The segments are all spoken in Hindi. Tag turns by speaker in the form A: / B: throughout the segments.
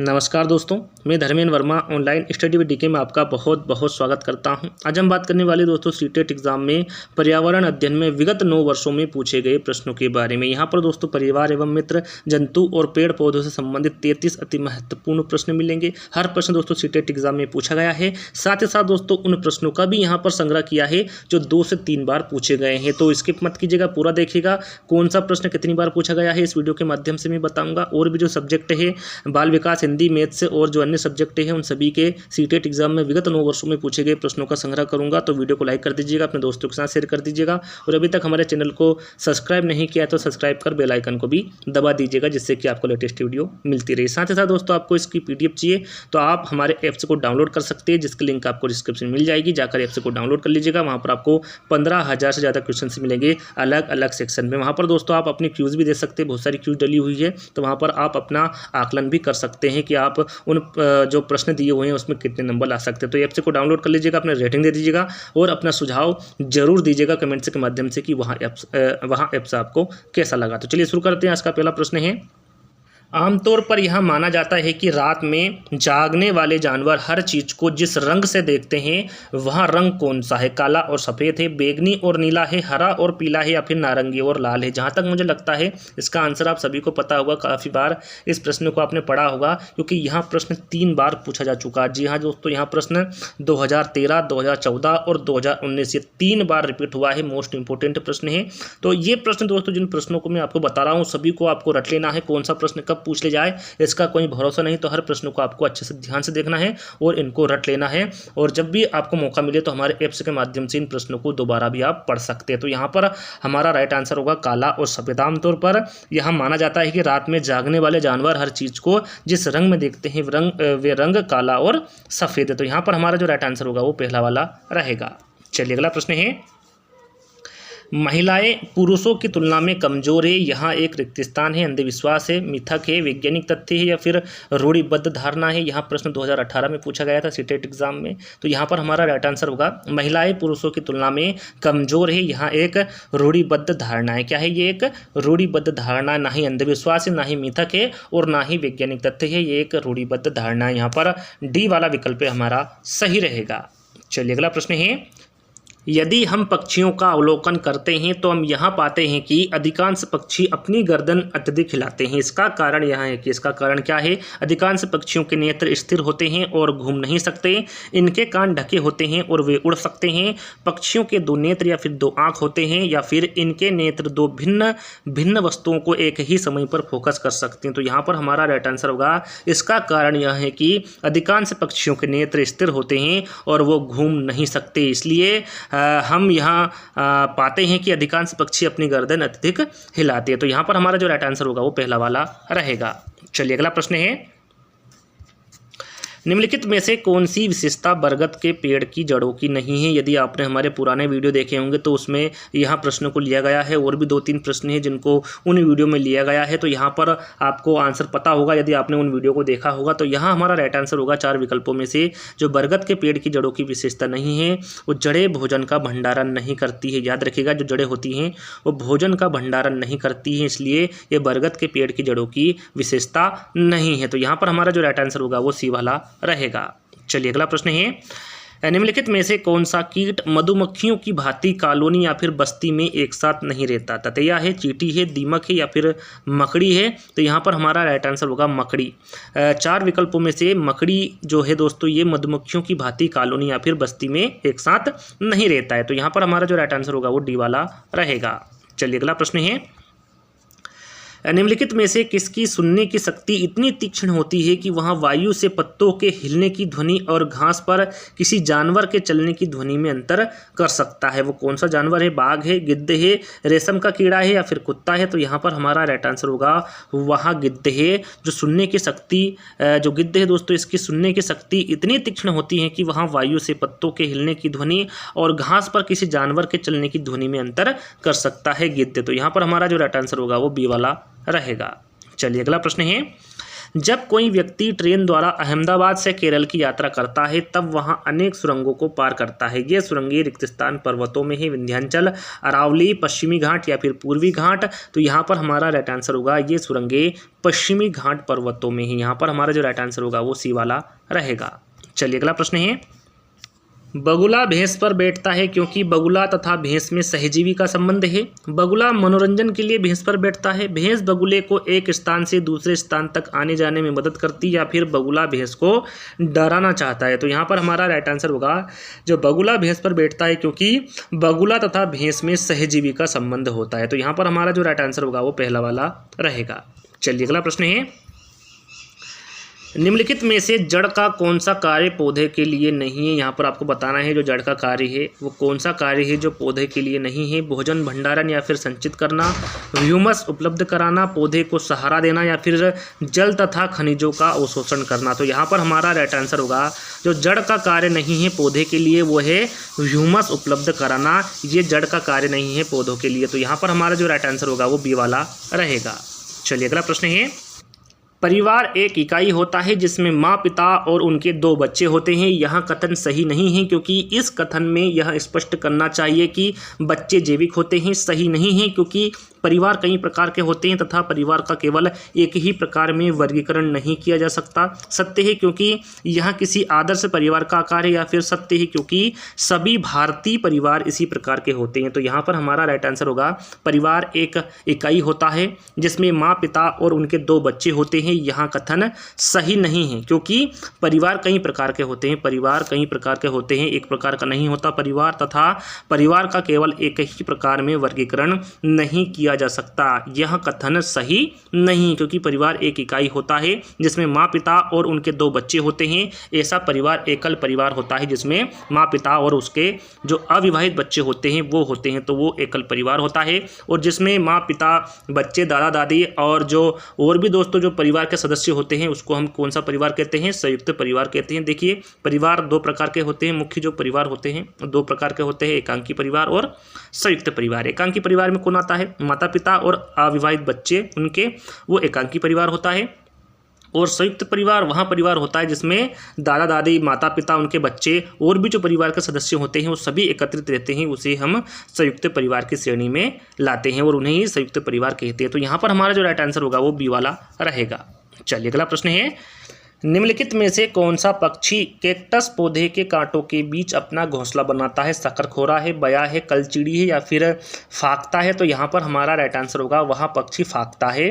A: नमस्कार दोस्तों, मैं Dharmendra Verma online study with DK में आपका बहुत बहुत स्वागत करता हूं। आज हम बात करने वाले दोस्तों सीटेट एग्जाम में पर्यावरण अध्ययन में विगत 9 वर्षों में पूछे गए प्रश्नों के बारे में। यहां पर दोस्तों परिवार एवं मित्र, जंतु और पेड़ पौधों से संबंधित 33 अति महत्वपूर्ण प्रश्न मिलेंगे। हर प्रश्न दोस्तों सीटेट एग्जाम में पूछा गया है। साथ ही साथ दोस्तों उन प्रश्नों का भी यहाँ पर संग्रह किया है जो 2 से 3 बार पूछे गए हैं। तो स्किप मत कीजिएगा, पूरा देखिएगा कौन सा प्रश्न कितनी बार पूछा गया है। इस वीडियो के माध्यम से मैं बताऊंगा। और भी जो सब्जेक्ट है बाल विकास, हिंदी, मैथ्स और जो अन्य सब्जेक्ट हैं उन सभी के सीटेट एग्जाम में विगत 9 वर्षों में पूछे गए प्रश्नों का संग्रह करूंगा। तो वीडियो को लाइक कर दीजिएगा, अपने दोस्तों के साथ शेयर कर दीजिएगा और अभी तक हमारे चैनल को सब्सक्राइब नहीं किया तो सब्सक्राइब कर बेल आइकन को भी दबा दीजिएगा, जिससे कि आपको लेटेस्ट वीडियो मिलती रहे। साथ ही साथ दोस्तों आपको इसकी पीडीएफ चाहिए तो आप हमारे ऐप्स को डाउनलोड कर सकते हैं, जिसकी लिंक आपको डिस्क्रिप्शन में मिल जाएगी। जाकर ऐप्स को डाउनलोड कर लीजिएगा। वहाँ पर आपको 15,000 से ज़्यादा क्वेश्चन मिलेंगे अलग अलग सेक्शन में। वहाँ पर दोस्तों आप अपनी क्यूज भी दे सकते हैं, बहुत सारी क्यूज डली हुई है। तो वहाँ पर आप अपना आकलन भी कर सकते हैं कि आप उन जो प्रश्न दिए हुए हैं उसमें कितने नंबर ला सकते हैं। तो ऐप को डाउनलोड कर लीजिएगा, अपने रेटिंग दे दीजिएगा और अपना सुझाव जरूर दीजिएगा कमेंट्स के माध्यम से कि वहाँ ऐप्स आपको कैसा लगा। तो चलिए शुरू करते हैं। आज का पहला प्रश्न है, आमतौर पर यह माना जाता है कि रात में जागने वाले जानवर हर चीज को जिस रंग से देखते हैं वह रंग कौन सा है? काला और सफ़ेद है, बैगनी और नीला है, हरा और पीला है या फिर नारंगी और लाल है? जहाँ तक मुझे लगता है इसका आंसर आप सभी को पता होगा। काफ़ी बार इस प्रश्न को आपने पढ़ा होगा क्योंकि यहाँ प्रश्न 3 बार पूछा जा चुका है। जी हाँ दोस्तों, यहाँ प्रश्न 2013, 2014 और 2019 ये 3 बार रिपीट हुआ है। मोस्ट इंपॉर्टेंट प्रश्न है। तो ये प्रश्न दोस्तों जिन प्रश्नों को मैं आपको बता रहा हूँ सभी को आपको रट लेना है। कौन सा प्रश्न कब पूछ ले जाए इसका कोई भरोसा नहीं। तो हर प्रश्न को आपको अच्छे से ध्यान से देखना है और इनको रट लेना है। और जब भी आपको मौका मिले तो हमारे ऐप्स के माध्यम से इन प्रश्नों को दोबारा भी आप पढ़ सकते हैं। तो यहाँ पर हमारा राइट आंसर होगा काला और सफ़ेद। आमतौर पर यह माना जाता है कि रात में जागने वाले जानवर हर चीज को जिस रंग में देखते हैं वे रंग काला और सफ़ेद है। तो यहाँ पर हमारा जो राइट आंसर होगा वो पहला वाला रहेगा। चलिए अगला प्रश्न है, महिलाएं पुरुषों की तुलना में कमजोर है। यहाँ एक रिक्त स्थान है, अंधविश्वास है, मिथक है, वैज्ञानिक तथ्य है या फिर रूढ़िबद्ध धारणा है? यहाँ प्रश्न 2018 में पूछा गया था सीटेट एग्जाम में। तो यहाँ पर हमारा राइट आंसर होगा महिलाएं पुरुषों की तुलना में कमजोर है। यहाँ एक रूढ़िबद्ध धारणा है। क्या है ये? एक रूढ़िबद्ध धारणा। ना ही अंधविश्वास है, ना ही मिथक है और ना ही वैज्ञानिक तथ्य है। ये एक रूढ़िबद्ध धारणा है। यहाँ पर डी वाला विकल्प हमारा सही रहेगा। चलिए अगला प्रश्न है, यदि हम पक्षियों का अवलोकन करते हैं तो हम यहाँ पाते हैं कि अधिकांश पक्षी अपनी गर्दन अत्यधिक हिलाते हैं। इसका कारण यह है कि इसका कारण क्या है? अधिकांश पक्षियों के नेत्र स्थिर होते हैं और घूम नहीं सकते। इनके कान ढके होते हैं और वे उड़ सकते हैं। पक्षियों के 2 नेत्र या फिर 2 आँख होते हैं या फिर इनके नेत्र 2 भिन्न वस्तुओं को एक ही समय पर फोकस कर सकते हैं। तो यहाँ पर हमारा राइट आंसर होगा इसका कारण यह है कि अधिकांश पक्षियों के नेत्र स्थिर होते हैं और वो घूम नहीं सकते। इसलिए हम यहाँ पाते हैं कि अधिकांश पक्षी अपनी गर्दन अत्यधिक हिलाते हैं। तो यहाँ पर हमारा जो राइट आंसर होगा वो पहला वाला रहेगा। चलिए अगला प्रश्न है, निम्नलिखित में से कौन सी विशेषता बरगद के पेड़ की जड़ों की नहीं है? यदि आपने हमारे पुराने वीडियो देखे होंगे तो उसमें यहाँ प्रश्नों को लिया गया है और भी 2-3 प्रश्न हैं जिनको उन वीडियो में लिया गया है। तो यहाँ पर आपको आंसर पता होगा यदि आपने उन वीडियो को देखा होगा। तो यहाँ हमारा राइट आंसर होगा 4 विकल्पों में से जो बरगद के पेड़ की जड़ों की विशेषता नहीं है वो जड़ें भोजन का भंडारण नहीं करती है। याद रखिएगा, जो जड़ें होती हैं वो भोजन का भंडारण नहीं करती हैं, इसलिए ये बरगद के पेड़ की जड़ों की विशेषता नहीं है। तो यहाँ पर हमारा जो राइट आंसर होगा वो सी वाला रहेगा। चलिए अगला प्रश्न है, निम्नलिखित में से कौन सा कीट मधुमक्खियों की भांति कॉलोनी या फिर बस्ती में एक साथ नहीं रहता? ततैया है, चींटी है, दीमक है या फिर मकड़ी है? तो यहाँ पर हमारा राइट आंसर होगा मकड़ी। 4 विकल्पों में से मकड़ी जो है दोस्तों ये मधुमक्खियों की भांति कॉलोनी या फिर बस्ती में एक साथ नहीं रहता है। तो यहाँ पर हमारा जो राइट आंसर होगा वो डी वाला रहेगा। चलिए अगला प्रश्न है, निम्नलिखित में से किसकी सुनने की शक्ति इतनी तीक्ष्ण होती है कि वह वायु से पत्तों के हिलने की ध्वनि और घास पर किसी जानवर के चलने की ध्वनि में अंतर कर सकता है? वो कौन सा जानवर है? बाघ है, गिद्ध है, रेशम का कीड़ा है या फिर कुत्ता है? तो यहाँ पर हमारा राइट आंसर होगा वह गिद्ध है। जो सुनने की शक्ति जो गिद्ध है दोस्तों इसकी सुनने की शक्ति इतनी तीक्ष्ण होती है कि वह वायु से पत्तों के हिलने की ध्वनि और घास पर किसी जानवर के चलने की ध्वनि में अंतर कर सकता है गिद्ध। तो यहाँ पर हमारा जो राइट आंसर होगा वो बी वाला रहेगा। चलिए अगला प्रश्न है, जब कोई व्यक्ति ट्रेन द्वारा अहमदाबाद से केरल की यात्रा करता है तब वहां अनेक सुरंगों को पार करता है। ये सुरंगें रेगिस्तान पर्वतों में है, विंध्याचल, अरावली, पश्चिमी घाट या फिर पूर्वी घाट। तो यहाँ पर हमारा राइट आंसर होगा ये सुरंगें पश्चिमी घाट पर्वतों में है। यहाँ पर हमारा जो राइट आंसर होगा वो सी वाला रहेगा। चलिए अगला प्रश्न है, बगुला भैंस पर बैठता है क्योंकि बगुला तथा भैंस में सहजीवी का संबंध है। बगुला मनोरंजन के लिए भैंस पर बैठता है। भैंस बगुले को एक स्थान से दूसरे स्थान तक आने जाने में मदद करती, या फिर बगुला भैंस को डराना चाहता है। तो यहाँ पर हमारा राइट आंसर होगा जो बगुला भैंस पर बैठता है क्योंकि बगुला तथा भैंस में सहजीवी का संबंध होता है। तो यहाँ पर हमारा जो राइट आंसर होगा वो पहला वाला रहेगा। चलिए अगला प्रश्न है, निम्नलिखित में से जड़ का कौन सा कार्य पौधे के लिए नहीं है। यहाँ पर आपको बताना है जो जड़ का कार्य है वो कौन सा कार्य है जो पौधे के लिए नहीं है। भोजन भंडारण या फिर संचित करना, ह्यूमस उपलब्ध कराना, पौधे को सहारा देना, या फिर जल तथा खनिजों का अवशोषण करना। तो यहाँ पर हमारा राइट आंसर होगा जो जड़ का कार्य नहीं है पौधे के लिए वो है ह्यूमस उपलब्ध कराना। ये जड़ का कार्य नहीं है पौधों के लिए। तो यहाँ पर हमारा जो राइट आंसर होगा वो बी वाला रहेगा। चलिए अगला प्रश्न है, परिवार एक इकाई होता है जिसमें माँ, पिता और उनके 2 बच्चे होते हैं। यह कथन सही नहीं है क्योंकि इस कथन में यह स्पष्ट करना चाहिए कि बच्चे जैविक होते हैं। सही नहीं है क्योंकि परिवार कई प्रकार के होते हैं तथा परिवार का केवल एक ही प्रकार में वर्गीकरण नहीं किया जा सकता। सत्य है क्योंकि यह किसी आदर्श परिवार का आकार है, या फिर सत्य है क्योंकि सभी भारतीय परिवार इसी प्रकार के होते हैं। तो यहाँ पर हमारा राइट आंसर होगा परिवार एक इकाई होता है जिसमें माँ, पिता और उनके 2 बच्चे होते हैं। यहाँ कथन सही नहीं है क्योंकि परिवार कई प्रकार के होते हैं। परिवार कई प्रकार के होते हैं, एक प्रकार का नहीं होता परिवार, तथा परिवार का केवल एक ही प्रकार में वर्गीकरण नहीं किया जा सकता। यह कथन सही नहीं क्योंकि परिवार एक इकाई होता है जिसमें माँ, पिता और उनके 2 बच्चे होते हैं। ऐसा परिवार एकल परिवार होता है जिसमें माँ, पिता और उसके जो अविवाहित बच्चे होते हैं वो होते हैं, तो वो एकल परिवार होता है। और जिसमें माँ, पिता, बच्चे, दादा, दादी और जो और भी दोस्तों जो परिवार के सदस्य होते हैं उसको हम कौन सा परिवार कहते हैं? संयुक्त परिवार कहते हैं। देखिए परिवार 2 प्रकार के होते हैं, मुख्य जो परिवार होते हैं 2 प्रकार के होते हैं, एकांकी परिवार और संयुक्त परिवार। एकांकी परिवार में कौन आता है? माता पिता और अविवाहित बच्चे उनके, वो एकांकी परिवार होता है। और संयुक्त परिवार वहाँ परिवार होता है जिसमें दादा दादी, माता पिता, उनके बच्चे और भी जो परिवार के सदस्य होते हैं वो सभी एकत्रित रहते हैं, उसे हम संयुक्त परिवार की श्रेणी में लाते हैं और उन्हें ही संयुक्त परिवार कहते हैं। तो यहाँ पर हमारा जो राइट आंसर होगा वो बी वाला रहेगा। चलिए अगला प्रश्न है, निम्नलिखित में से कौन सा पक्षी कैक्टस पौधे के कांटों के बीच अपना घोंसला बनाता है? शकरखोरा है, बया है, कलचिड़ी है, या फिर फाख्ता है? तो यहाँ पर हमारा राइट आंसर होगा वहाँ पक्षी फाख्ता है।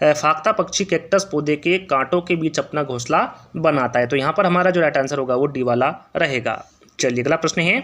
A: फाख्ता पक्षी कैक्टस पौधे के कांटों के बीच अपना घोंसला बनाता है। तो यहाँ पर हमारा जो राइट आंसर होगा वो डी वाला रहेगा। चलिए अगला प्रश्न है,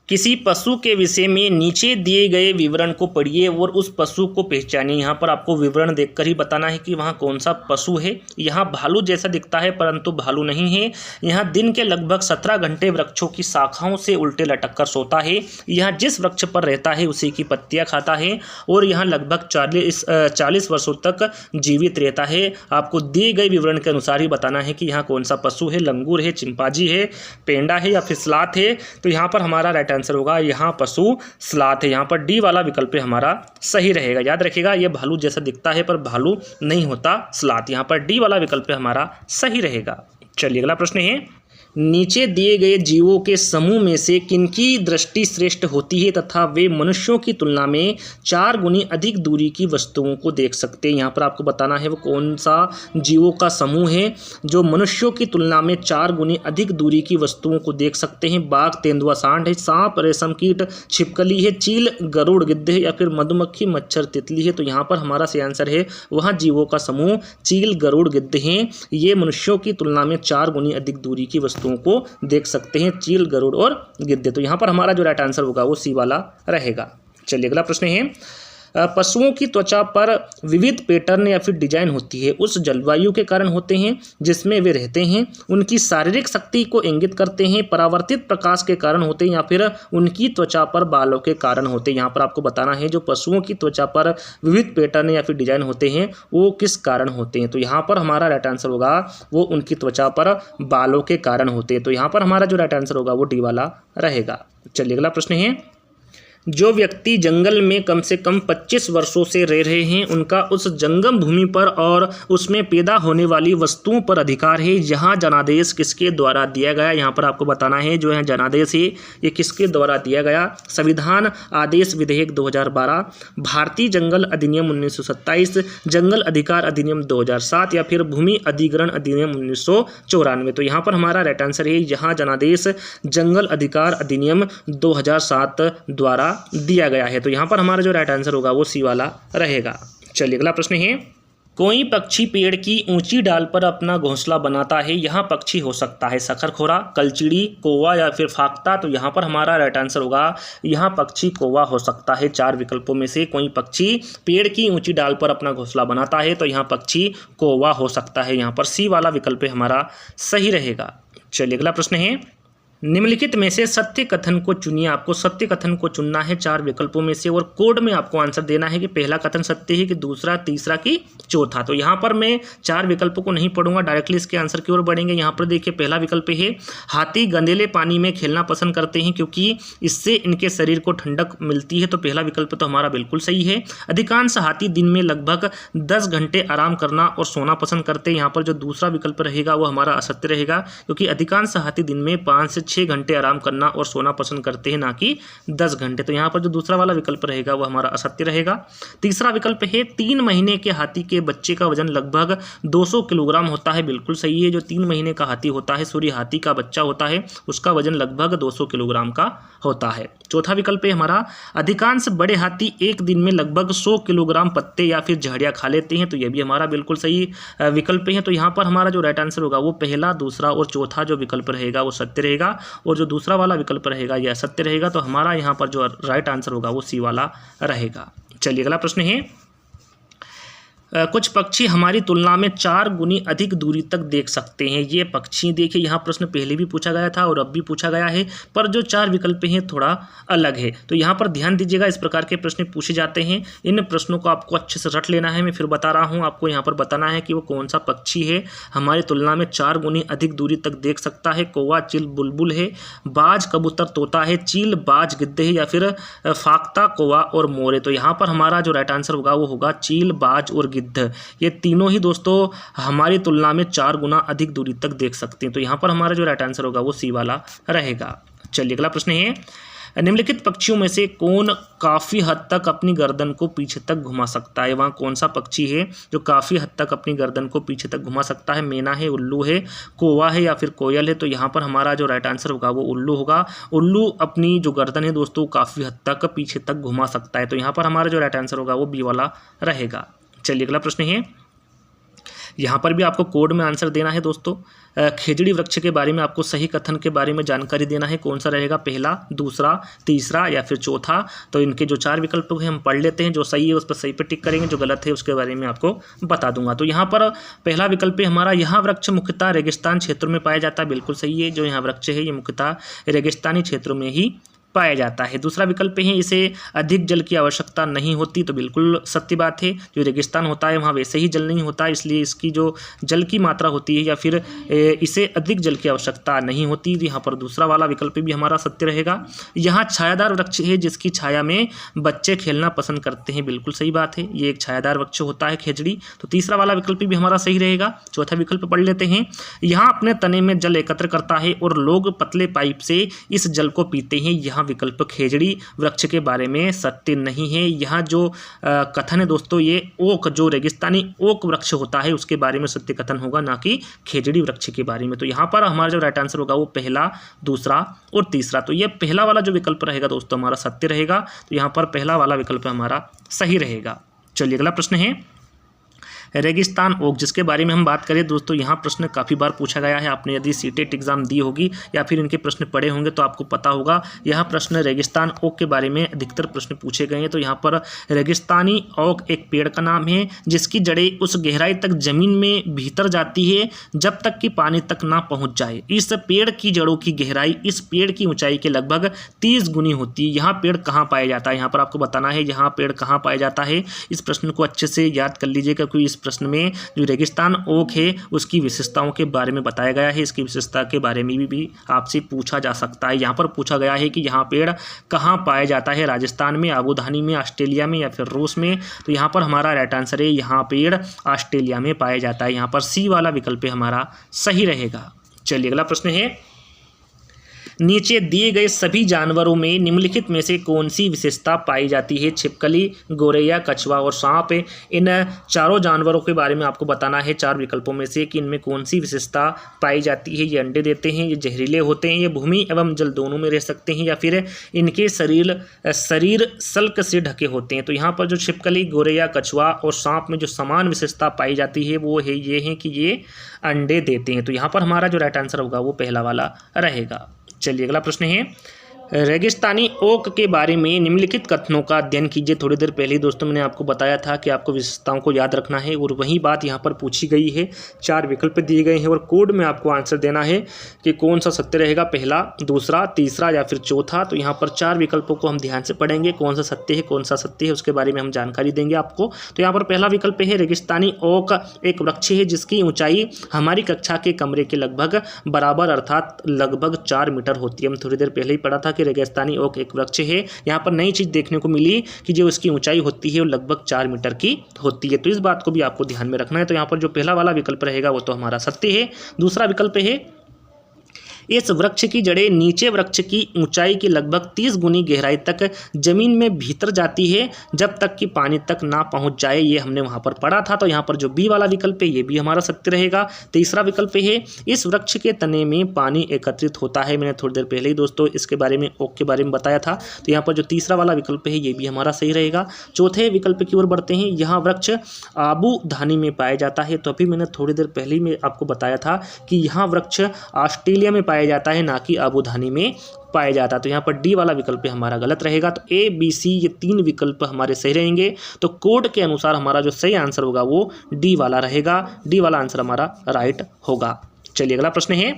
A: किसी पशु के विषय में नीचे दिए गए विवरण को पढ़िए और उस पशु को पहचानिए। यहाँ पर आपको विवरण देखकर ही बताना है कि वहाँ कौन सा पशु है। यहाँ भालू जैसा दिखता है परंतु भालू नहीं है। यहाँ दिन के लगभग 17 घंटे वृक्षों की शाखाओं से उल्टे लटक कर सोता है। यहाँ जिस वृक्ष पर रहता है उसी की पत्तियाँ खाता है और यहाँ लगभग 40 वर्षों तक जीवित रहता है। आपको दिए गए विवरण के अनुसार ही बताना है कि यहाँ कौन सा पशु है। लंगूर है, चिंपांजी है, पेंडा है या फिर स्लाथ है? तो यहाँ पर हमारा राइट आंसर होगा यहाँ पशु स्लाथ है। यहाँ पर डी वाला विकल्प हमारा सही रहेगा। याद रखिएगा ये भालू जैसा दिखता है पर भालू नहीं होता स्लाथ। यहाँ पर डी वाला विकल्प हमारा सही रहेगा। चलिए अगला प्रश्न है, नीचे दिए गए जीवों के समूह में से किनकी दृष्टि श्रेष्ठ होती है तथा वे मनुष्यों की तुलना में 4 गुनी अधिक दूरी की वस्तुओं को देख सकते हैं? यहाँ पर आपको बताना है वो कौन सा जीवों का समूह है जो मनुष्यों की तुलना में 4 गुनी अधिक दूरी की वस्तुओं को देख सकते हैं। बाघ, तेंदुआ, सांड है, सांप, रेशम कीट, छिपकली है, चील, गरुड़, गिद्ध है या फिर मधुमक्खी, मच्छर, तितली है? तो यहाँ पर हमारा सही आंसर है वहाँ जीवों का समूह चील, गरुड़, गिद्ध हैं। ये मनुष्यों की तुलना में 4 गुनी अधिक दूरी की वस्तुओं को देख सकते हैं, चील, गरुड़ और गिद्ध। तो यहाँ पर हमारा जो राइट आंसर होगा वो सी वाला रहेगा। चलिए अगला प्रश्न है, पशुओं की त्वचा पर विविध पैटर्न या फिर डिजाइन होती है उस जलवायु के कारण होते हैं जिसमें वे रहते हैं, उनकी शारीरिक शक्ति को इंगित करते हैं, परावर्तित प्रकाश के कारण होते हैं या फिर उनकी त्वचा पर बालों के कारण होते हैं? यहाँ पर आपको बताना है जो पशुओं की त्वचा पर विविध पैटर्न या फिर डिजाइन होते हैं वो किस कारण होते हैं? तो यहाँ पर हमारा राइट आंसर होगा वो उनकी त्वचा पर बालों के कारण होते हैं। तो यहाँ पर हमारा जो राइट आंसर होगा वो डी वाला रहेगा। चलिए अगला प्रश्न है, जो व्यक्ति जंगल में कम से कम 25 वर्षों से रह रहे हैं उनका उस जंगम भूमि पर और उसमें पैदा होने वाली वस्तुओं पर अधिकार है। यहाँ जनादेश किसके द्वारा दिया गया, यहाँ पर आपको बताना है जो है जनादेश है ये किसके द्वारा दिया गया। संविधान आदेश विधेयक 2012, भारतीय जंगल अधिनियम 1927, जंगल अधिकार अधिनियम 2007 या फिर भूमि अधिग्रहण अधिनियम 1994। तो यहाँ पर हमारा राइट आंसर है यहाँ जनादेश जंगल अधिकार अधिनियम 2007 द्वारा दिया गया है। तो यहाँ पर हमारा जो राइट आंसर होगा वो सी वाला रहेगा। चलिए अगला प्रश्न है, कोई पक्षी पेड़ की ऊंची डाल पर अपना घोंसला बनाता है। यहाँ पक्षी हो सकता है शक्करखोरा, कलचिड़ी, कौवा या फिर फाख्ता। तो यहाँ पर हमारा राइट आंसर होगा यहाँ पक्षी कौवा हो सकता है। 4 विकल्पों में से कोई पक्षी पेड़ की ऊंची डाल पर अपना घोंसला बनाता है तो यहाँ पक्षी कौवा हो सकता है। यहाँ पर सी वाला विकल्प हमारा सही रहेगा। चलिए अगला प्रश्न है, निम्नलिखित में से सत्य कथन को चुनिए। आपको सत्य कथन को चुनना है 4 विकल्पों में से और कोड में आपको आंसर देना है कि पहला कथन सत्य है कि दूसरा, तीसरा कि चौथा। तो यहाँ पर मैं 4 विकल्पों को नहीं पढ़ूंगा, डायरेक्टली इसके आंसर की ओर बढ़ेंगे। यहाँ पर देखिए पहला विकल्प है हाथी गंदेले पानी में खेलना पसंद करते हैं क्योंकि इससे इनके शरीर को ठंडक मिलती है। तो पहला विकल्प तो हमारा बिल्कुल सही है। अधिकांश हाथी दिन में लगभग 10 घंटे आराम करना और सोना पसंद करते हैं। यहाँ पर जो दूसरा विकल्प रहेगा वो हमारा असत्य रहेगा क्योंकि अधिकांश हाथी दिन में 5 से 6 घंटे आराम करना और सोना पसंद करते हैं, ना कि 10 घंटे। तो यहाँ पर जो दूसरा वाला विकल्प रहेगा वो हमारा असत्य रहेगा। तीसरा विकल्प है 3 महीने के हाथी के बच्चे का वजन लगभग 200 किलोग्राम होता है। बिल्कुल सही है। जो 3 महीने का हाथी होता है, सॉरी हाथी का बच्चा होता है, उसका वजन लगभग 200 किलोग्राम का होता है। चौथा विकल्प है हमारा अधिकांश बड़े हाथी एक दिन में लगभग 100 किलोग्राम पत्ते या फिर झाड़ियाँ खा लेते हैं। तो यह भी हमारा बिल्कुल सही विकल्प है। तो यहाँ पर हमारा जो राइट आंसर होगा वो पहला, दूसरा और चौथा जो विकल्प रहेगा वो सत्य रहेगा और जो दूसरा वाला विकल्प रहेगा यह सत्य रहेगा। तो हमारा यहाँ पर जो राइट आंसर होगा वो सी वाला रहेगा। चलिए अगला प्रश्न है, कुछ पक्षी हमारी तुलना में 4 गुनी अधिक दूरी तक देख सकते हैं। ये पक्षी देखिए यहाँ प्रश्न पहले भी पूछा गया था और अब भी पूछा गया है, पर जो 4 विकल्प हैं थोड़ा अलग है। तो यहाँ पर ध्यान दीजिएगा, इस प्रकार के प्रश्न पूछे जाते हैं। इन प्रश्नों को आपको अच्छे से रट लेना है। मैं फिर बता रहा हूँ, आपको यहाँ पर बताना है कि वो कौन सा पक्षी है हमारी तुलना में 4 गुनी अधिक दूरी तक देख सकता है। कौवा, चिल, बुलबुल है, बाज, कबूतर, तोता है, चील, बाज, गिद्ध है या फिर फाख्ता, कौवा और मोर है। तो यहाँ पर हमारा जो राइट आंसर होगा वो होगा चील, बाज और गिद्ध। ये तीनों ही दोस्तों हमारी तुलना में 4 गुना अधिक दूरी तक देख सकते हैं। तो यहाँ पर हमारा जो राइट आंसर होगा वो सी वाला रहेगा। चलिए अगला प्रश्न है, निम्नलिखित पक्षियों में से कौन काफ़ी हद तक अपनी गर्दन को पीछे तक घुमा सकता है। वहाँ कौन सा पक्षी है जो काफ़ी हद तक अपनी गर्दन को पीछे तक घुमा सकता है। मैना है, उल्लू है, कौवा है या फिर कोयल है। तो यहाँ पर हमारा जो राइट आंसर होगा वो उल्लू होगा। उल्लू अपनी जो गर्दन है दोस्तों काफ़ी हद तक पीछे तक घुमा सकता है। तो यहाँ पर हमारा जो राइट आंसर होगा वो बी वाला रहेगा। चलिए अगला प्रश्न है, यहाँ पर भी आपको कोड में आंसर देना है दोस्तों। खेजड़ी वृक्ष के बारे में आपको सही कथन के बारे में जानकारी देना है। कौन सा रहेगा, पहला, दूसरा, तीसरा या फिर चौथा। तो इनके जो 4 विकल्प हैं हम पढ़ लेते हैं। जो सही है उस पर सही पर टिक करेंगे, जो गलत है उसके बारे में आपको बता दूंगा। तो यहाँ पर पहला विकल्प है हमारा, यहाँ वृक्ष मुख्यतः रेगिस्तान क्षेत्रों में पाया जाता है। बिल्कुल सही है। जो यहाँ वृक्ष है ये मुख्यतः रेगिस्तानी क्षेत्रों में ही पाया जाता है। दूसरा विकल्प है इसे अधिक जल की आवश्यकता नहीं होती। तो बिल्कुल सत्य बात है। जो रेगिस्तान होता है वहाँ वैसे ही जल नहीं होता, इसलिए इसकी जो जल की मात्रा होती है या फिर इसे अधिक जल की आवश्यकता नहीं होती। यहाँ पर दूसरा वाला विकल्प भी हमारा सत्य रहेगा। यहाँ छायादार वृक्ष है जिसकी छाया में बच्चे खेलना पसंद करते हैं। बिल्कुल सही बात है, ये एक छायादार वृक्ष होता है खेजड़ी। तो तीसरा वाला विकल्प भी हमारा सही रहेगा। चौथा विकल्प पढ़ लेते हैं, यहाँ अपने तने में जल एकत्र करता है और लोग पतले पाइप से इस जल को पीते हैं। यहाँ विकल्प खेजड़ी वृक्ष के बारे में सत्य नहीं है। यहाँ जो कथन है दोस्तों ये ओक, जो रेगिस्तानी ओक वृक्ष होता है उसके बारे में सत्य कथन होगा, ना कि खेजड़ी वृक्ष के बारे में। तो यहाँ पर हमारा जो राइट आंसर होगा वो पहला, दूसरा और तीसरा। तो ये पहला वाला जो विकल्प रहेगा दोस्तों हमारा सत्य रहेगा। तो यहाँ पर पहला वाला विकल्प हमारा सही रहेगा। चलिए अगला प्रश्न है, रेगिस्तान ओक, जिसके बारे में हम बात करें दोस्तों, यहाँ प्रश्न काफ़ी बार पूछा गया है। आपने यदि सीटेट एग्जाम दी होगी या फिर इनके प्रश्न पढ़े होंगे तो आपको पता होगा। यहाँ प्रश्न रेगिस्तान ओक के बारे में अधिकतर प्रश्न पूछे गए हैं। तो यहाँ पर रेगिस्तानी ओक एक पेड़ का नाम है जिसकी जड़ें उस गहराई तक जमीन में भीतर जाती है जब तक कि पानी तक ना पहुँच जाए। इस पेड़ की जड़ों की गहराई इस पेड़ की ऊंचाई के लगभग 30 गुनी होती है। यहाँ पेड़ कहाँ पाया जाता है, यहाँ पर आपको बताना है यहाँ पेड़ कहाँ पाया जाता है। इस प्रश्न को अच्छे से याद कर लीजिएगा क्योंकि इस प्रश्न में जो रेगिस्तान ओक है उसकी विशेषताओं के बारे में बताया गया है। इसकी विशेषता के बारे में भी आपसे पूछा जा सकता है। यहाँ पर पूछा गया है कि यहाँ पेड़ कहाँ पाया जाता है, राजस्थान में, आबू धानी में, ऑस्ट्रेलिया में या फिर रूस में। तो यहाँ पर हमारा राइट आंसर है यहाँ पेड़ ऑस्ट्रेलिया में पाया जाता है। यहाँ पर सी वाला विकल्प हमारा सही रहेगा। चलिए अगला प्रश्न है, नीचे दिए गए सभी जानवरों में निम्नलिखित में से कौन सी विशेषता पाई जाती है? छिपकली, गोरैया, कछुआ और सांप। इन चारों जानवरों के बारे में आपको बताना है चार विकल्पों में से कि इनमें कौन सी विशेषता पाई जाती है। ये अंडे देते हैं, ये जहरीले होते हैं, ये भूमि एवं जल दोनों में रह सकते हैं, या फिर इनके शरीर सल्क से ढके होते हैं। तो यहाँ पर जो छिपकली, गोरैया, कछुआ और सांप में जो समान विशेषता पाई जाती है वो है ये है कि ये अंडे देते हैं। तो यहाँ पर हमारा जो राइट आंसर होगा वो पहला वाला रहेगा। चलिए अगला प्रश्न है, रेगिस्तानी ओक के बारे में निम्नलिखित कथनों का अध्ययन कीजिए। थोड़ी देर पहले दोस्तों मैंने आपको बताया था कि आपको विशेषताओं को याद रखना है और वही बात यहाँ पर पूछी गई है। चार विकल्प दिए गए हैं और कोड में आपको आंसर देना है कि कौन सा सत्य रहेगा, पहला, दूसरा, तीसरा या फिर चौथा। तो यहाँ पर चार विकल्पों को हम ध्यान से पढ़ेंगे, कौन सा सत्य है कौन सा सत्य है उसके बारे में हम जानकारी देंगे आपको। तो यहाँ पर पहला विकल्प है रेगिस्तानी ओक एक वृक्ष है जिसकी ऊंचाई हमारी कक्षा के कमरे के लगभग बराबर अर्थात लगभग 4 मीटर होती है। हम थोड़ी देर पहले ही पढ़ा था कि रेगिस्तानी ओक एक वृक्ष है। यहाँ पर नई चीज देखने को मिली कि जो इसकी ऊंचाई होती है वो लगभग 4 मीटर की होती है। तो इस बात को भी आपको ध्यान में रखना है। तो यहाँ पर जो पहला वाला विकल्प रहेगा वो तो हमारा सत्य है। दूसरा विकल्प है इस वृक्ष की जड़ें नीचे वृक्ष की ऊंचाई की लगभग 30 गुनी गहराई तक जमीन में भीतर जाती है जब तक कि पानी तक ना पहुंच जाए। ये हमने वहां पर पढ़ा था। तो यहाँ पर जो बी वाला विकल्प है ये भी हमारा सत्य रहेगा। तीसरा विकल्प है इस वृक्ष के तने में पानी एकत्रित होता है। मैंने थोड़ी देर पहले ही दोस्तों इसके बारे में ओक के बारे में बताया था। तो यहाँ पर जो तीसरा वाला विकल्प है ये भी हमारा सही रहेगा। चौथे विकल्प की ओर बढ़ते हैं, यहाँ वृक्ष आबू धानी में पाया जाता है। तो अभी मैंने थोड़ी देर पहले ही आपको बताया था कि यहाँ वृक्ष ऑस्ट्रेलिया में पाया जाता है, ना कि आबू धानी में पाया जाता है। तो यहाँ पर डी वाला विकल्प हमारा गलत रहेगा। तो ए, बी, सी ये तीन विकल्प हमारे सही रहेंगे। तो कोड के अनुसार हमारा जो सही आंसर होगा वो डी वाला रहेगा। डी वाला आंसर हमारा राइट होगा। चलिए अगला प्रश्न है,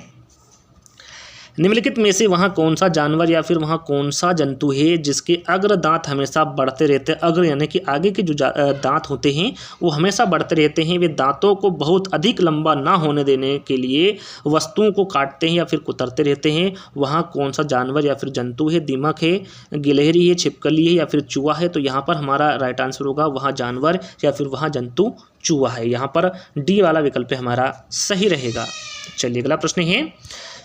A: निम्नलिखित में से वहाँ कौन सा जानवर या फिर वहाँ कौन सा जंतु है जिसके अग्र दांत हमेशा बढ़ते रहते हैं। अग्र यानी कि आगे के जो दांत होते हैं वो हमेशा बढ़ते रहते हैं। वे दांतों को बहुत अधिक लंबा ना होने देने के लिए वस्तुओं को काटते हैं या फिर कुतरते रहते हैं। वहाँ कौन सा जानवर या फिर जंतु है? दीमक है, गिलहरी है, छिपकली है या फिर चूहा है। तो यहाँ पर हमारा राइट आंसर होगा वहाँ जानवर या फिर वहाँ जंतु चूहा है। यहाँ पर डी वाला विकल्प हमारा सही रहेगा। चलिए अगला प्रश्न है,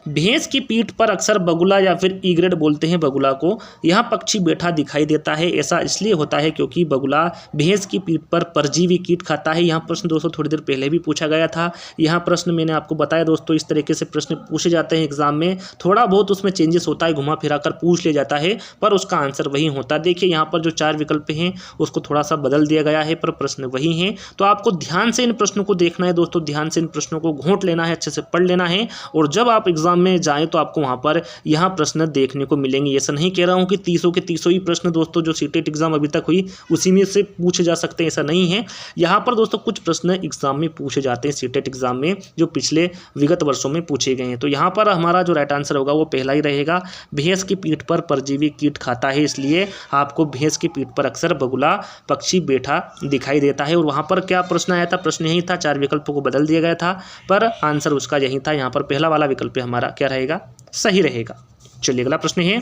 A: भैंस की पीठ पर अक्सर बगुला या फिर ईग्रेट बोलते हैं बगुला को, यह पक्षी बैठा दिखाई देता है। ऐसा इसलिए होता है क्योंकि बगुला भैंस की पीठ पर परजीवी कीट खाता है। यहाँ प्रश्न दोस्तों थोड़ी देर पहले भी पूछा गया था। यहाँ प्रश्न मैंने आपको बताया दोस्तों इस तरीके से प्रश्न पूछे जाते हैं एग्जाम में। थोड़ा बहुत उसमें चेंजेस होता है, घुमा फिरा कर पूछ लिया जाता है पर उसका आंसर वही होता है। देखिए यहाँ पर जो चार विकल्प हैं उसको थोड़ा सा बदल दिया गया है पर प्रश्न वही है। तो आपको ध्यान से इन प्रश्नों को देखना है दोस्तों, ध्यान से इन प्रश्नों को घोंट लेना है, अच्छे से पढ़ लेना है और जब आप एग्जाम में जाएं तो आपको वहां पर यहां प्रश्न देखने को मिलेंगे। ऐसा नहीं कह रहा हूं कि 30 के 30 ही प्रश्न दोस्तों जो सीटेट एग्जाम अभी तक हुई उसी में से पूछे जा सकते हैं, ऐसा नहीं है। यहां पर दोस्तों कुछ प्रश्न एग्जाम में पूछे जाते हैं सीटेट एग्जाम में जो पिछले विगत वर्षों में पूछे गए हैं। तो यहां पर हमारा जो राइट आंसर होगा वो पहला ही रहेगा। भैंस की पीठ पर परजीवी कीट खाता है, इसलिए आपको भैंस की पीठ पर अक्सर बगुला पक्षी बैठा दिखाई देता है। और वहां पर क्या प्रश्न आया था? प्रश्न यही था, चार विकल्पों को बदल दिया गया था पर आंसर उसका यही था। यहाँ पर पहला वाला विकल्प हमारा क्या रहेगा? सही रहेगा। चलिए अगला प्रश्न है,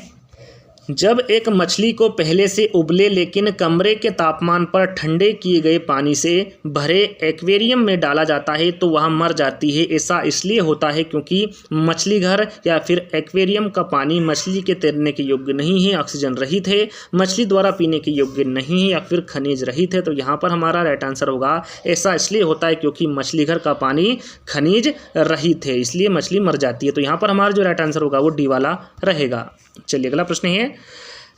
A: जब एक मछली को पहले से उबले लेकिन कमरे के तापमान पर ठंडे किए गए पानी से भरे एक्वेरियम में डाला जाता है तो वह मर जाती है। ऐसा इसलिए होता है क्योंकि मछली घर या फिर एक्वेरियम का पानी मछली के तैरने के योग्य नहीं है, ऑक्सीजन रहित है, मछली द्वारा पीने के योग्य नहीं है या फिर खनिज रहित है। तो यहाँ पर हमारा राइट आंसर होगा ऐसा इसलिए होता है क्योंकि मछली घर का पानी खनिज रहित है, इसलिए मछली मर जाती है। तो यहाँ पर हमारा जो राइट आंसर होगा वो डी वाला रहेगा। चलिए अगला प्रश्न है,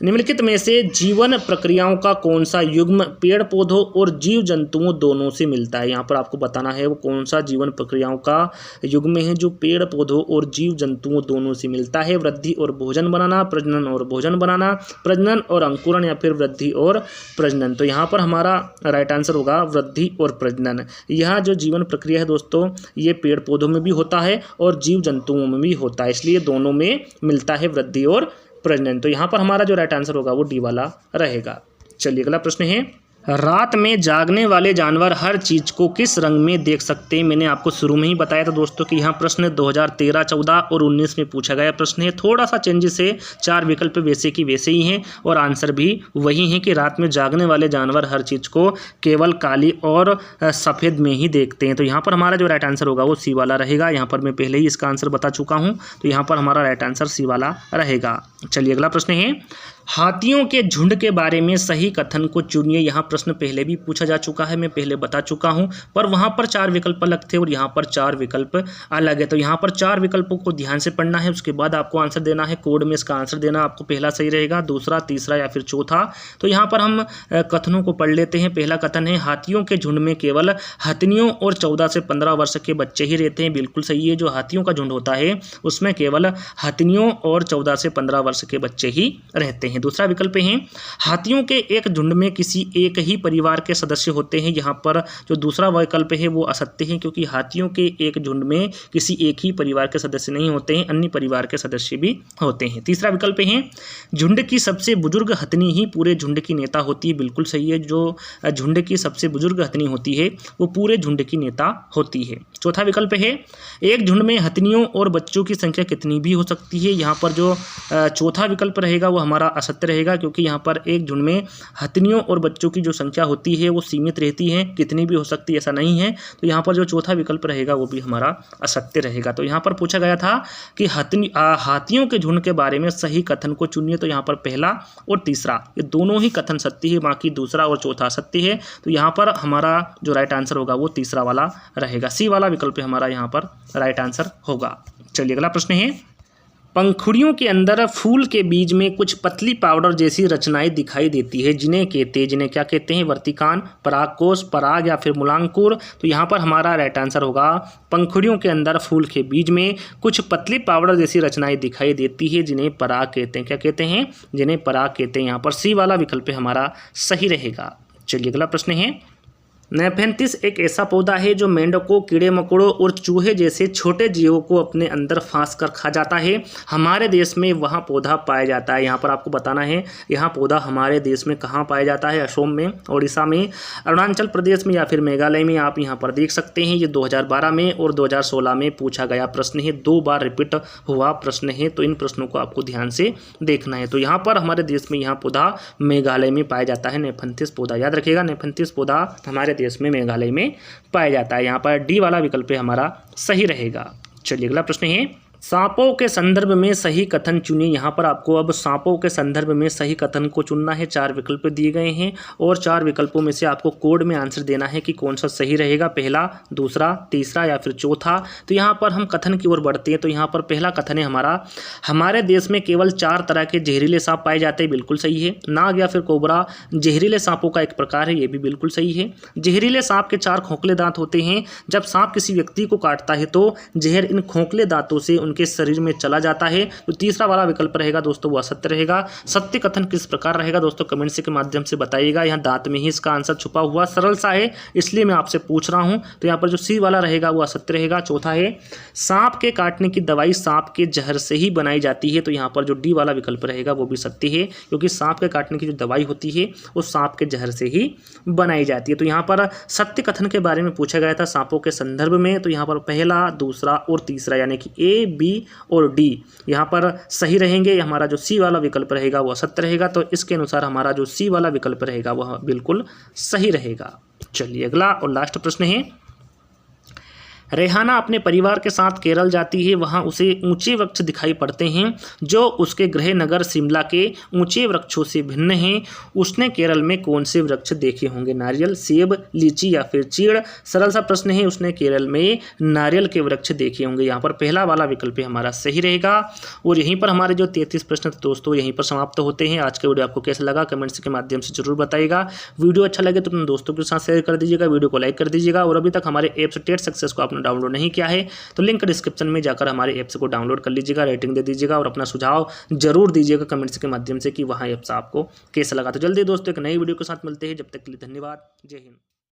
A: निम्नलिखित में से जीवन प्रक्रियाओं का कौन सा युग्म पेड़ पौधों और जीव जंतुओं दोनों से मिलता है? यहाँ पर आपको बताना है वो कौन सा जीवन प्रक्रियाओं का युग्म है जो पेड़ पौधों और जीव जंतुओं दोनों से मिलता है। वृद्धि और भोजन बनाना, प्रजनन और भोजन बनाना, प्रजनन और अंकुरण या फिर वृद्धि और प्रजनन। तो यहाँ पर हमारा राइट आंसर होगा वृद्धि और प्रजनन। यह जो जीवन प्रक्रिया है दोस्तों ये पेड़ पौधों में भी होता है और जीव जंतुओं में भी होता है, इसलिए दोनों में मिलता है वृद्धि और प्रजनन। तो यहाँ पर हमारा जो राइट आंसर होगा वो डी वाला रहेगा। चलिए अगला प्रश्न है, रात में जागने वाले जानवर हर चीज़ को किस रंग में देख सकते हैं। मैंने आपको शुरू में ही बताया था दोस्तों कि यहाँ प्रश्न 2013, 14 और 19 में पूछा गया प्रश्न है। थोड़ा सा चेंजेस है, 4 विकल्प वैसे की वैसे ही हैं और आंसर भी वही है कि रात में जागने वाले जानवर हर चीज़ को केवल काली और सफ़ेद में ही देखते हैं। तो यहाँ पर हमारा जो राइट आंसर होगा वो सी वाला रहेगा। यहाँ पर मैं पहले ही इसका आंसर बता चुका हूँ, तो यहाँ पर हमारा राइट आंसर सी वाला रहेगा। चलिए अगला प्रश्न है, हाथियों के झुंड के बारे में सही कथन को चुनिए। यहाँ प्रश्न पहले भी पूछा जा चुका है, मैं पहले बता चुका हूँ, पर वहाँ पर 4 विकल्प अलग थे और यहाँ पर 4 विकल्प अलग है। तो यहाँ पर 4 विकल्पों को ध्यान से पढ़ना है, उसके बाद आपको आंसर देना है। कोड में इसका आंसर देना आपको पहला सही रहेगा, दूसरा, तीसरा या फिर चौथा। तो यहाँ पर हम कथनों को पढ़ लेते हैं। पहला कथन है, हाथियों के झुंड में केवल हथनियों और 14 से 15 वर्ष के बच्चे ही रहते हैं। बिल्कुल सही है, जो हाथियों का झुंड होता है उसमें केवल हथनियों और 14 से 15 वर्ष के बच्चे ही रहते हैं। दूसरा विकल्प है, हाथियों के एक झुंड में किसी एक ही परिवार के सदस्य होते हैं। यहाँ पर जो दूसरा विकल्प है वो असत्य है, क्योंकि हाथियों के एक झुंड में किसी एक ही परिवार के सदस्य नहीं होते हैं, अन्य परिवार के सदस्य भी होते हैं। तीसरा विकल्प है, झुंड की सबसे बुजुर्ग हथनी ही पूरे झुंड की नेता होती है। बिल्कुल सही है, जो झुंड की सबसे बुजुर्ग हथनी होती है वो पूरे झुंड की नेता होती है। चौथा विकल्प है, एक झुंड में हथनियों और बच्चों की संख्या कितनी भी हो सकती है। यहाँ पर जो चौथा विकल्प रहेगा वो हमारा असत्य रहेगा, क्योंकि यहाँ पर एक झुंड में हथनियों और बच्चों की जो संख्या होती है वो सीमित रहती है, कितनी भी हो सकती है ऐसा नहीं है। तो यहाँ पर जो चौथा विकल्प रहेगा वो भी हमारा असत्य रहेगा। तो यहाँ पर पूछा गया था कि हाथियों के झुंड के बारे में सही कथन को चुनिए। तो यहाँ पर पहला और तीसरा ये दोनों ही कथन सत्य है, बाकी दूसरा और चौथा सत्य है। तो यहाँ पर हमारा जो राइट आंसर होगा वो तीसरा वाला रहेगा, सी वाला विकल्प हमारा यहाँ पर राइट आंसर होगा। चलिए अगला प्रश्न है, पंखुड़ियों के अंदर फूल के बीज में कुछ पतली पाउडर जैसी रचनाएं दिखाई देती है, जिन्हें क्या कहते हैं, वर्तिकान, परागकोश, पराग या फिर मूलांकुर। तो यहाँ पर हमारा राइट आंसर होगा, पंखुड़ियों के अंदर फूल के बीज में कुछ पतली पाउडर जैसी रचनाएं दिखाई देती है, जिन्हें पराग कहते हैं। क्या कहते हैं, जिन्हें पराग कहते हैं। यहाँ पर सी वाला विकल्प हमारा सही रहेगा। चलिए अगला प्रश्न है, नेफेंथिस एक ऐसा पौधा है जो मेंढकों, कीड़े मकोड़ों और चूहे जैसे छोटे जीवों को अपने अंदर फांस कर खा जाता है। हमारे देश में वहाँ पौधा पाया जाता है। यहाँ पर आपको बताना है यहाँ पौधा हमारे देश में कहाँ पाया जाता है। असम में, उड़ीसा में, अरुणाचल प्रदेश में या फिर मेघालय में। आप यहाँ पर देख सकते हैं, ये 2012 में और 2016 में पूछा गया प्रश्न है, 2 बार रिपीट हुआ प्रश्न है। तो इन प्रश्नों को आपको ध्यान से देखना है। तो यहाँ पर हमारे देश में यहाँ पौधा मेघालय में पाया जाता है, नेफेंथिस पौधा। याद रखिएगा, नेफेंथिस पौधा हमारे देश में मेघालय में पाया जाता है। यहाँ पर डी वाला विकल्प हमारा सही रहेगा। चलिए अगला प्रश्न है, सांपों के संदर्भ में सही कथन चुनिए। यहाँ पर आपको अब सांपों के संदर्भ में सही कथन को चुनना है। 4 विकल्प दिए गए हैं और 4 विकल्पों में से आपको कोड में आंसर देना है कि कौन सा सही रहेगा, पहला, दूसरा, तीसरा या फिर चौथा। तो यहाँ पर हम कथन की ओर बढ़ते हैं। तो यहाँ पर पहला कथन है हमारा, हमारे देश में केवल 4 तरह के जहरीले सांप पाए जाते हैं। बिल्कुल सही है। नाग या फिर कोबरा जहरीले सांपों का एक प्रकार है, ये भी बिल्कुल सही है। जहरीले सांप के 4 खोखले दांत होते हैं। जब सांप किसी व्यक्ति को काटता है तो जहर इन खोखले दांतों से उनके शरीर में चला जाता है। तो तीसरा वाला विकल्प रहेगा दोस्तों वो असत्य रहेगा। सत्य कथन किस प्रकार रहेगा दोस्तों, कमेंट्स के माध्यम से बताइएगा। यहाँ दांत में ही इसका आंसर छुपा हुआ, सरल सा है इसलिए मैं आपसे पूछ रहा हूँ। तो यहाँ पर जो सी वाला रहेगा वो असत्य रहेगा। चौथा है, सांप के काटने की दवाई सांप के जहर से ही बनाई जाती है। तो यहाँ पर जो डी वाला विकल्प रहेगा वो भी सत्य है, क्योंकि सांप के काटने की जो दवाई होती है वो सांप के जहर से ही बनाई जाती है। तो यहाँ पर सत्य कथन के बारे में पूछा गया था सांपों के संदर्भ में। तो यहाँ पर पहला, दूसरा और तीसरा यानी कि ए, बी और डी यहाँ पर सही रहेंगे। हमारा जो सी वाला विकल्प रहेगा वो असत्य रहेगा। तो इसके अनुसार हमारा जो सी वाला विकल्प रहेगा वह बिल्कुल सही रहेगा। चलिए अगला और लास्ट प्रश्न है, रेहाना अपने परिवार के साथ केरल जाती है। वहाँ उसे ऊंचे वृक्ष दिखाई पड़ते हैं जो उसके गृह नगर शिमला के ऊंचे वृक्षों से भिन्न हैं। उसने केरल में कौन से वृक्ष देखे होंगे, नारियल, सेब, लीची या फिर चीड़। सरल सा प्रश्न है, उसने केरल में नारियल के वृक्ष देखे होंगे। यहाँ पर पहला वाला विकल्प हमारा सही रहेगा। और यहीं पर हमारे जो 33 प्रश्न दोस्तों यहीं पर समाप्त होते हैं। आज का वीडियो आपको कैसा लगा कमेंट्स के माध्यम से जरूर बताइएगा। वीडियो अच्छा लगे तो अपने दोस्तों के साथ शेयर कर दीजिएगा, वीडियो को लाइक कर दीजिएगा। और अभी तक हमारे ऐप्स टेट सक्सेस को आपने डाउनलोड नहीं किया है तो लिंक डिस्क्रिप्शन में जाकर हमारे ऐप्स को डाउनलोड कर लीजिएगा, रेटिंग दे दीजिएगा और अपना सुझाव जरूर दीजिएगा कमेंट्स के माध्यम से कि वहाँ ऐप्स आपको कैसा लगा। तो जल्दी दोस्तों एक नई वीडियो के साथ मिलते हैं, जब तक के लिए धन्यवाद। जय हिंद।